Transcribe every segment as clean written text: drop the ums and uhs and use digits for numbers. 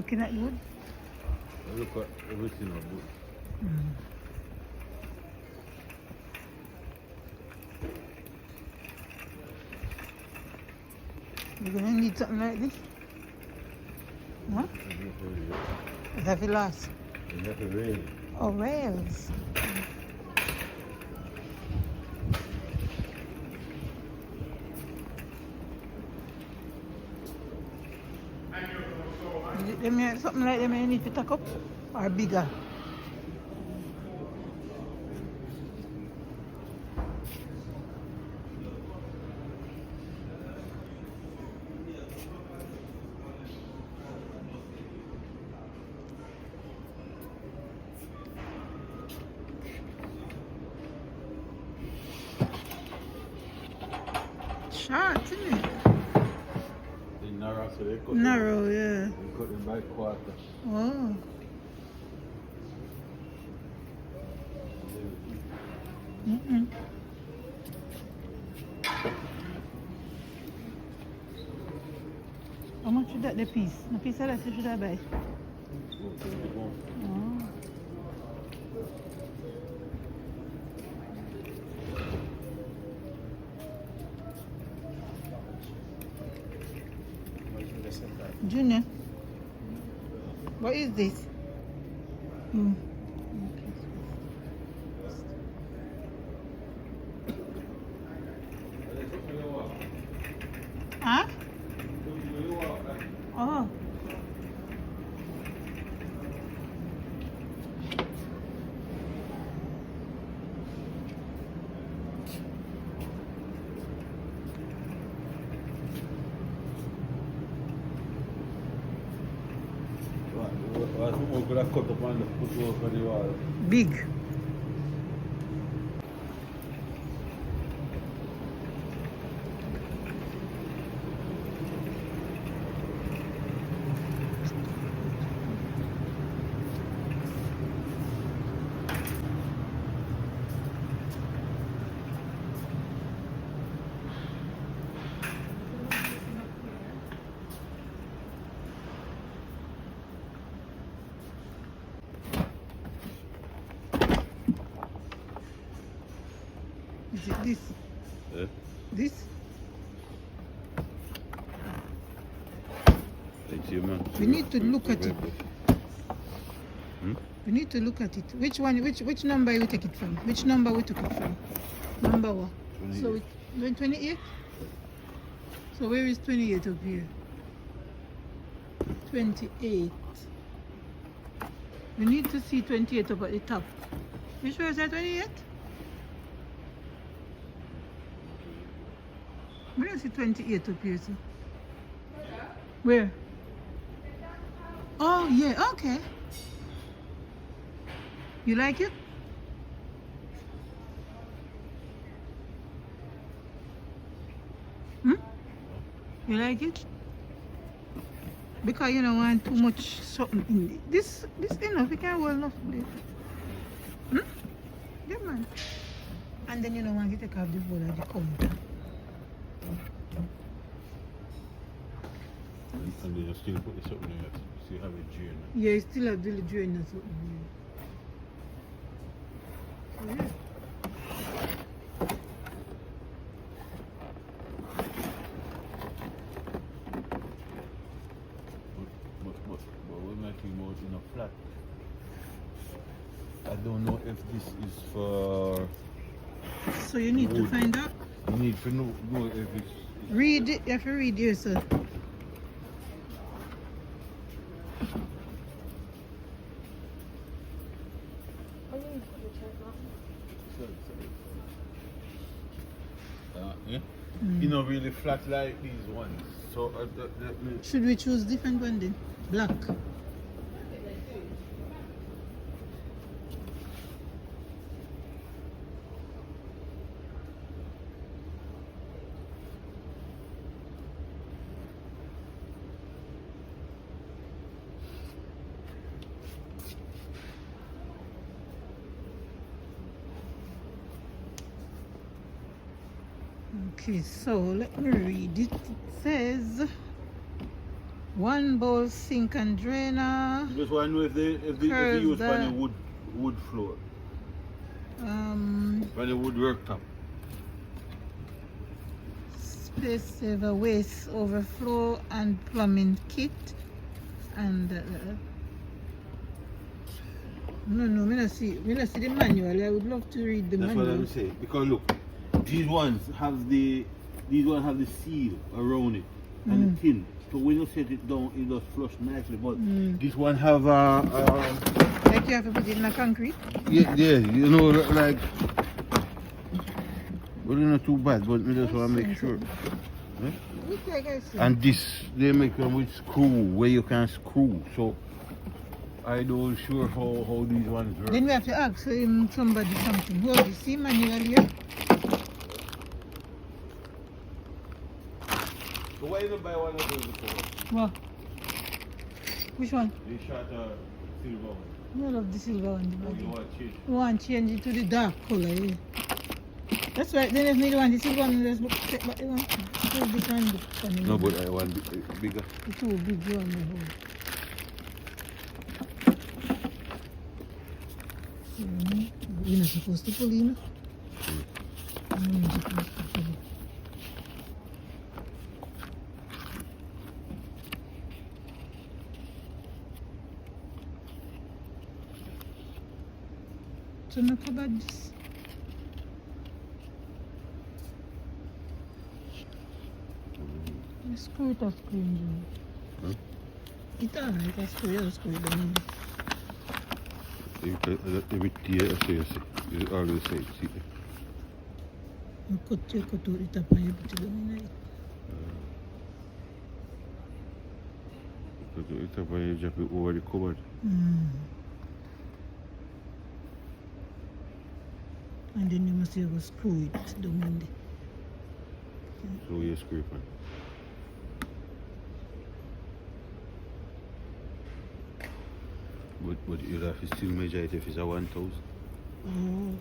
looking at wood? I look at everything on wood. You're gonna need something like this? What? Is that for last? Enough of rain. Oh, rails. Something like them you need to tuck up? Or bigger? Short, isn't it? They narrow, so they cut Narrow, yeah. them, they cut them by quarter. Oh. Mm-mm. How much is that the piece? The piece of that you should I buy? Oh. Junior, what is this? Huh? Oh. We're going to cut up and put over the wall. Big. Is it this? Eh? This? It's you, man. We need to look at it. Hmm? We need to look at it. Which one? Which number we take it from? Which number we took it from? Number what? 28. So we 28. So where is 28 up here? 28. We need to see 28 up at the top. Which one is that 28? We don't see 28 up here, sir. Where? Oh, yeah, okay. You like it? Hmm? You like it? Because you don't want too much something in it. This enough, you can hold enough place. Hmm? Yeah, man. And then you don't want to take off the board of the counter. And then you still put this up there, so you have a drain. Yeah, you still have the drain or something. Yeah. But we're making more in a flat. I don't know if this is for... So you need to find out. You need to know if it's... Read it, you have to read yourself. Yeah? You know, really flat like these ones. So Should we choose different one then? Black. Okay, so let me read it. It says One bowl sink and drainer. Just want to know if they use Curve on the wood floor, on the wood worktop. Space saver waste overflow and plumbing kit. And no, me not see the manual. I would love to read the That's manual. what I'm saying. Because look, these ones have the seal around it and the tin. So when you set it down, it just flush nicely. But this one have Like you have to put it in a concrete. yeah, you know, like, well, not too bad, but me just want to make sure. Eh? Look like I see. And this, they make them with screw, where you can screw. So I don't sure how these ones work. Then we have to ask somebody something. Hold this, see manual here. So why you not buy one of those before? What? Which one? They shot a silver one. I love the silver one. The Oh, body. you want to change? You want to change it to the dark color, yeah. That's right, then if me the one, the silver one, let's take back the one. Too big one, look funny. No, but I want bigger. The too big one, you're not supposed to pull in. You're not supposed to pull. So not about this. The screw it or screw in. Huh? It's alright, I screw it or screw it down. Every tier, I say, is always say, see. You cut out the top and you put it down in it. Put it up and you drop it over the cupboard. And then you must have to screw it down in there. So you scrape it. But you'll have to still measure it if it's a 1,000. Oh.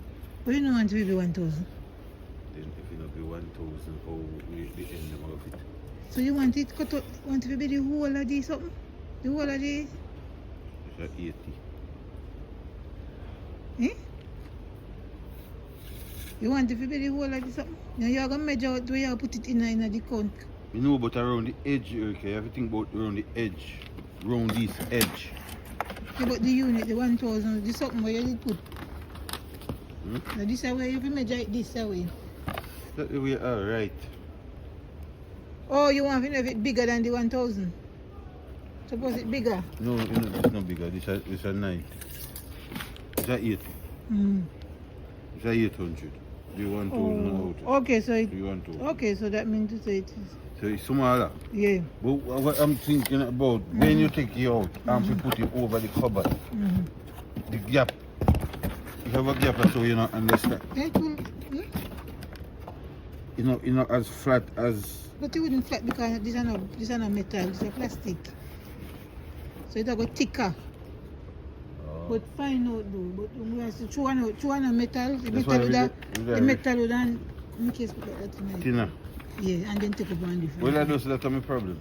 But you don't want to be 1,000. Then if it not be 1,000, how we the end of it? So you want it cut out, want it to be the whole of the something? The whole of the, It's a 80. eh? You want it to be the whole of the something? Now you are going to measure out where you put it in the count. You know, but around the edge, okay, you have to think about around the edge. Around this edge. Yeah, but the unit, the 1,000, the something where you did put. Now this is where you measure it this way. That way, alright. Oh, you want to have it bigger than the 1,000? Suppose it bigger? No, it's not bigger. It's a 90. It's a 80. It's a 800. The 1,000 out. Okay, so it, The 1,000. okay, so that means to say it is. So it's smaller. Yeah. But what I'm thinking about, when you take it out and you put it over the cupboard, the gap, you have a gap so you don't understand. It will, It's not as flat as... but it wouldn't flat because this is not metal, it's a plastic. So it will go thicker. But find out though, but we have to chew on a metal, the That's metal why would we have, do the that. metal would have, in case put that tonight. Thinner. Yeah, and then take up one different. Well, that's my problem.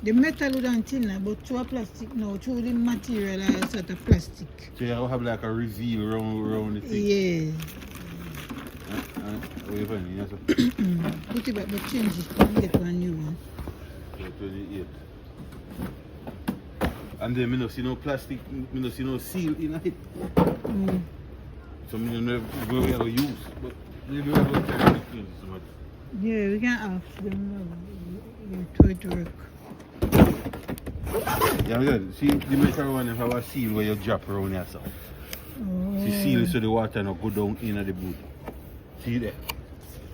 The metal would have thinner, but through a plastic now, through the material is sort of plastic. So you have like a reveal around the thing. Yeah. What you find? Yes, Put it back, but change it and get one new one. 28. And then I don't see no plastic, I don't see no seal in it. So I don't know if we ever use. But maybe we have to check the things so much. Yeah, we can ask them try to work. Yeah, good. See, the metal one have a seal where you drop around yourself. Oh. See, seal it so the water not go down in the boot. See there?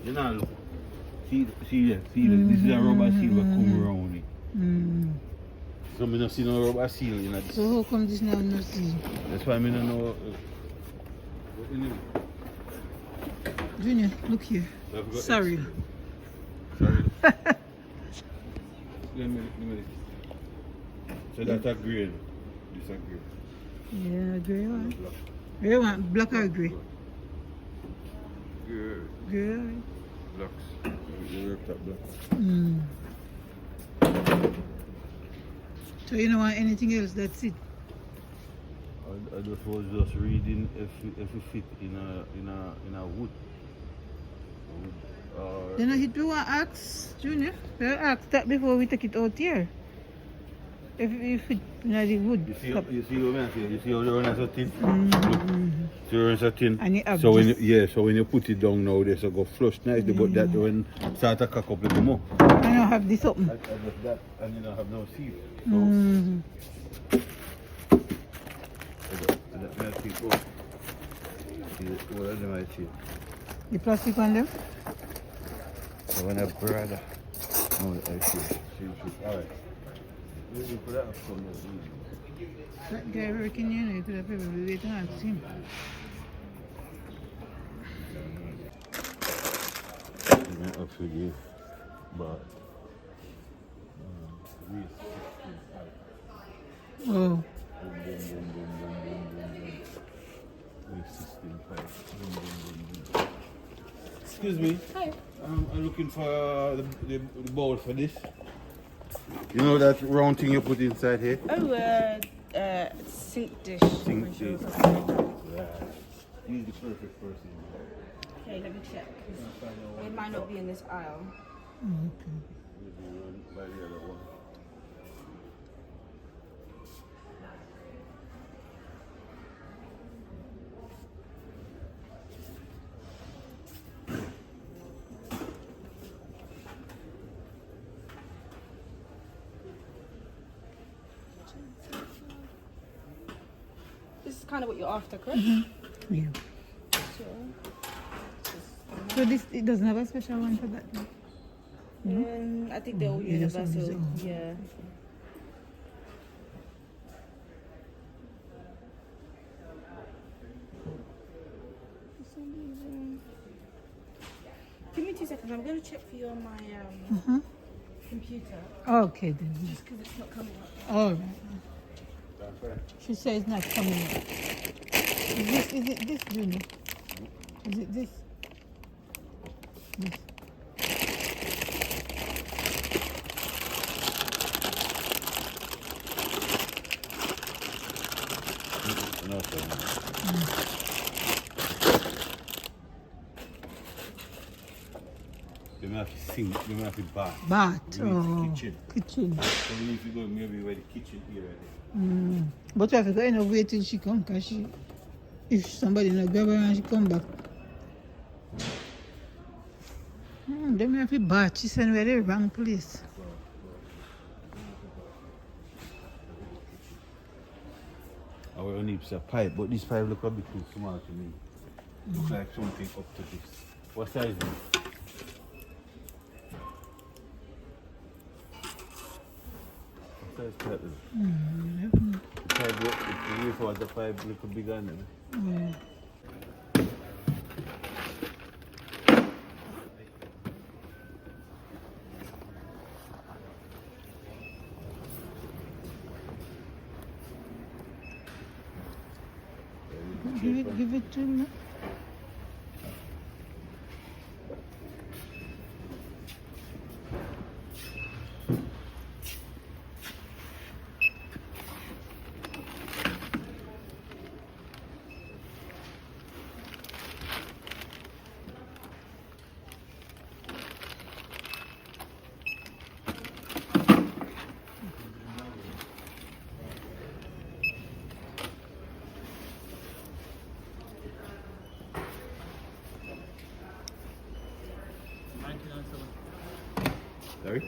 You know, look. See there? This is a rubber seal that come around it. So I don't see no rubber seal in it. So how come this now no see? That's why I don't know. Anyway. Junior, look here. Sorry. Sorry. Let me. So that's a green. This a green. Yeah, grey one. Black. Grey one, black or grey? Grey. Grey. Blacks. You work that black. So you don't want anything else, that's it. I just was just reading if it fit in a wood. Then I hit we want ask, Junior. We ask that before we take it out here. If it in the wood. You see what I say? You see how they run as a tin? Mm-hmm. So you run as a tin. And you have So when this. so when you put it down now, they go flush nicely, but that when start to cock up a little more. And I have this open. I just that and you don't have no seal. So Mm-hmm. that may keep up. See what I might see. The plastic on them? So when I brother. Oh, I see. Alright. Maybe put that up from there. That guy working here, you could have probably waited and asked him. You might have to give, but Oh. Excuse me. Hi. I'm looking for the bowl for this. You know that round thing you put inside here? Oh, sink dish. Sink I'm sure dish. it's okay. Yeah. He's the perfect person. Okay, let me check. It might not be in this aisle. Okay. Maybe one by the other one. This is kind of what you're after, correct? Yeah. Sure. So this, it doesn't have a special one for that? I think they're all Yeah, that's what it universal. is. Yeah. For some reason. Give me 2 seconds. I'm going to check for you on my computer. Okay then. Just because it's not coming up. All right. That's right. She says it's not coming up. Is it this, Junior? Is it this? This. No, sir. They may have to sink, they may have to bath. Bath. We need Oh. kitchen. Kitchen. So we need to go maybe where the kitchen area is. But we have to go enough wait till she come, because she, if somebody not grab her and she come back. They may have to bath. She said we're the wrong place. I will need a pipe, but this pipe look a bit too small to me. Looks like something up to this. What size is it? What size pipe is it? The pipe, if you use for the pipe look bigger than it. Give it to me. Sorry?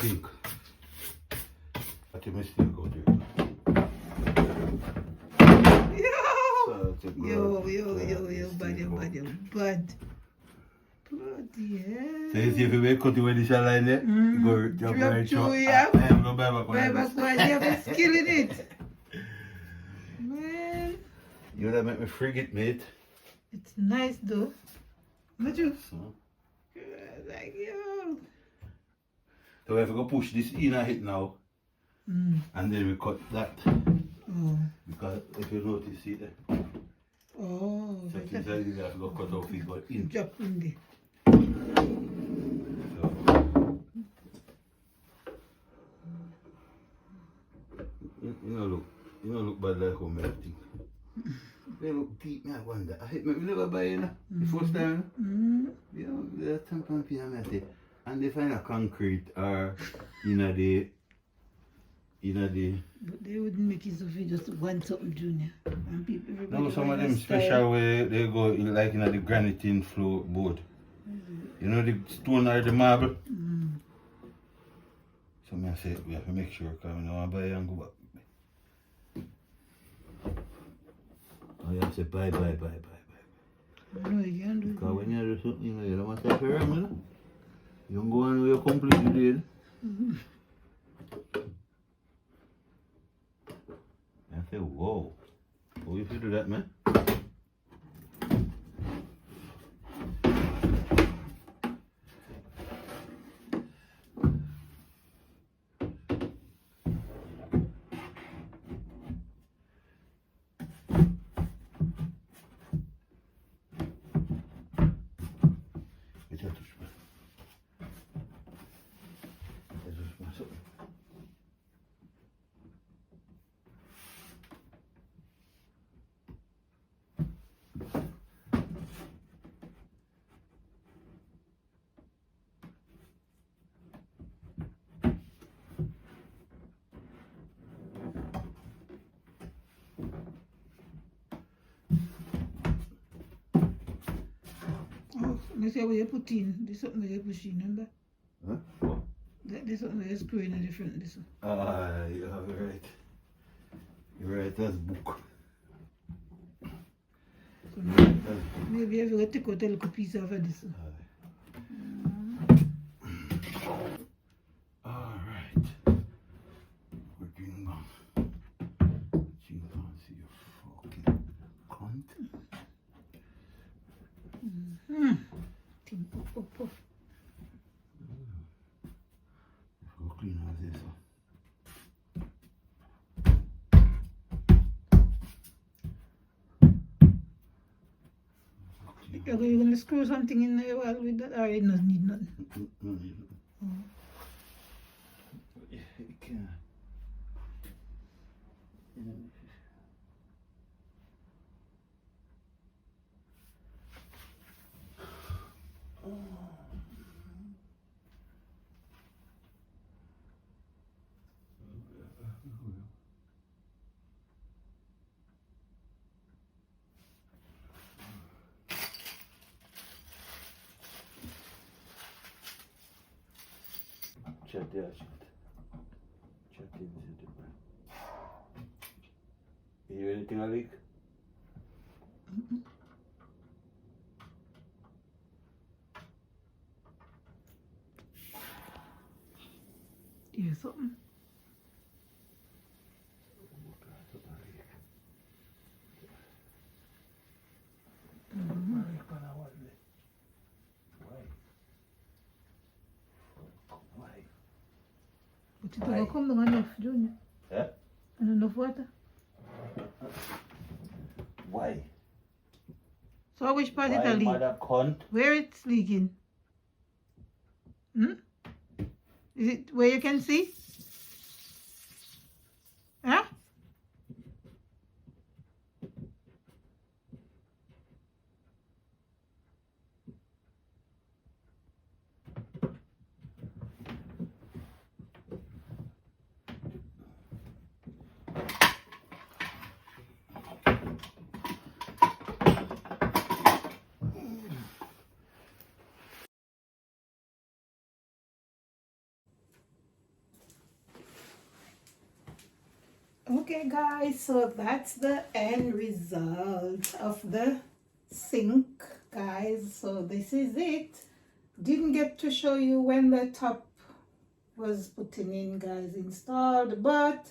Think. That's a mistake out here. Yo, bad. Bloody hell. So you see if you cut it with the shell line there, you go drop right through. I'm going back one. You have a skill in it. Man. You would have made me frigate, mate. It's nice though. Not you? So, Like, yo. so we have to go push this in a hit now. And then we cut that. Oh. Because if you notice, see there. Oh. So inside you have to go cut off it, but in. Drop in there. So. You know look bad like how me think. They look deep, me I wonder. I hate me never buy you know. The first time, you know, the tampon pin I say. And they find a concrete or But they wouldn't make it so if you just want something junior. And people, everybody no, some of want them a style. special way they go in like the granite in floorboard. You know the stone or the marble? So I say we have to make sure because we don't want to buy and go back. Oh, you have to say bye. No, you can't do Because when you do something, you don't want to have wrong, you know? You don't go on with your completely dead. I say, whoa. How you do that, man? Let's say where you put in. This something where you push in, remember? Huh? What? This something where you screw in a different this one. Ah, you have it right. You're right, that's book. So That's book. maybe you have to take out a little piece of this one. Alright. Working on. Chimpanzee, you fucking cunt. Think up. Go clean all this up. You're going to screw something in the wall with that, or it doesn't need nothing. No need. You can. Chat there, chat. Chat in the You hear anything, Alik? Hear something? But it will come down enough, Junior. Yeah? And enough water. Why? So which part it Why, a leak? mother cunt? Where it's leaking? Is it where you can see? Huh? Okay guys, so that's the end result of the sink, guys. So this is it. Didn't get to show you when the top was putting in, guys, installed, but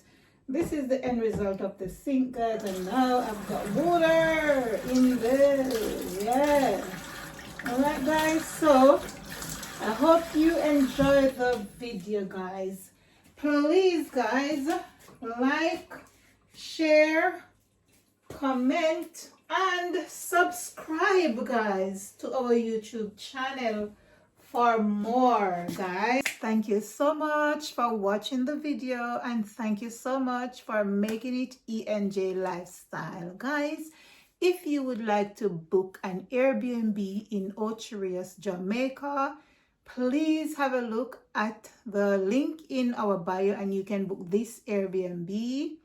this is the end result of the sink, guys. And now I've got water in there. Yeah. All right guys, so I hope you enjoyed the video, guys. Please guys, like, share, comment, and subscribe, guys, to our YouTube channel for more, guys. Thank you so much for watching the video, and thank you so much for making it ENJ Lifestyle, guys. If you would like to book an Airbnb in Ocho Rios, Jamaica, please have a look at the link in our bio and you can book this Airbnb.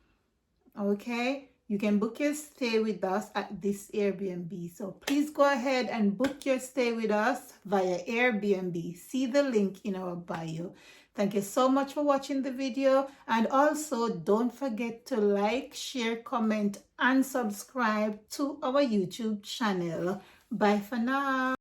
Okay, you can book your stay with us at this Airbnb. So please go ahead and book your stay with us via Airbnb. See the link in our bio. Thank you so much for watching the video, and also don't forget to like, share, comment, and subscribe to our YouTube channel. Bye for now.